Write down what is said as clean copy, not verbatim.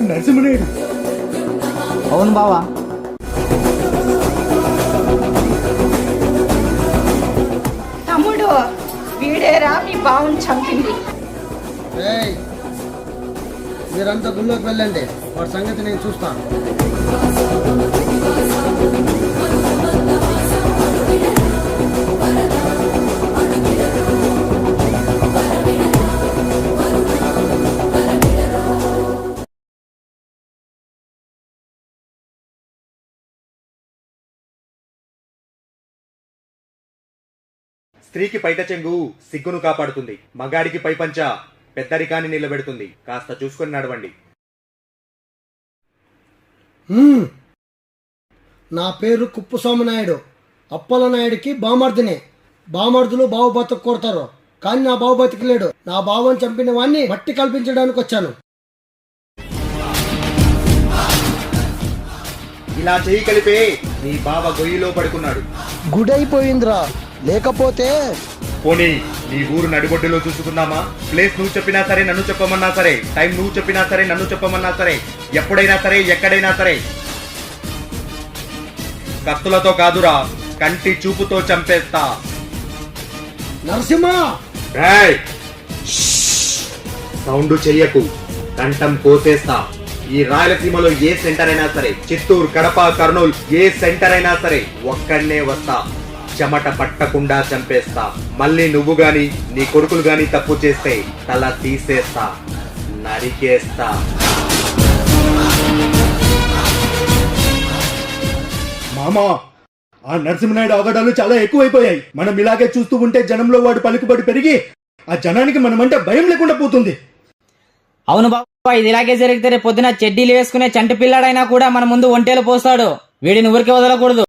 నరసింహనాయుడు. అవును బావా. తమ్ముడు, వీడేరా మీ బావుని చంపింది. మీరంతా గుళ్ళోకి వెళ్ళండి, వాడి సంగతి నేను చూస్తాను. స్త్రీకి పైట చెంగు సిగ్గును కాపాడుతుంది, మగాడికి పైపంచ పెద్దరికాన్ని నిలబెడుతుంది. కాస్త చూసుకొని నడవండి. నా పేరు కుప్పస్వామినాయుడు. అప్పలనాయుడికి బామర్దినే. బామర్దులు బావు బతుకు కొడతారు, కానీ నా బావు బతికలేడు. నా బావని చంపిన వాడిని మట్టి కల్పించడానికి వచ్చాను. ఇలా చేయి కలిపే నీ బావ గొయ్యిలో పడుకున్నాడు. గుడైపోయిందిరా, లేకపోతే పోనీ నీ ఊరు నడిబొడ్డులో చూసుకుందామా? ప్లేస్ నువ్వు చెప్పినా సరే, నన్ను చెప్పమన్నా సరే, టైం నువ్వు చెప్పినా సరే, నన్ను చెప్పమన్నా సరే, ఎప్పుడైనా సరే, ఎక్కడైనా సరే, కత్తులతో కాదురా, కంటి చూపుతో చంపేస్తా. నరసింహ, సౌండ్ చెయ్యకు, కంఠం కోసేస్తా. ఈ రాయలసీమలో ఏ సెంటర్ అయినా సరే, చిత్తూరు, కడప, కర్నూలు, ఏ సెంటర్ అయినా సరే, ఒక్కడనే వస్తా. చెమట పట్టకుండా చంపేస్తా. మళ్ళీ నువ్వు గాని నీ కొడుకులు గాని తప్పు చేస్తే తల తీసేస్తా, నరికేస్తా. మామా, ఆ నరసింహనాయుడు అవగడాలు చాలా ఎక్కువైపోయాయి. మనం ఇలాగే చూస్తూ ఉంటే జనంలో వాడు పలుకుబడి పెరిగి ఆ జనానికి మనమంటే భయం లేకుండా పోతుంది. అవును బాబా, ఇది ఇలాగే జరిగితే పొద్దున చెడ్డీలు వేసుకునే చంటి పిల్లాడైనా కూడా మన ముందు ఒంటేలు పోస్తాడు. వీడిని ఊరికే వదలకూడదు.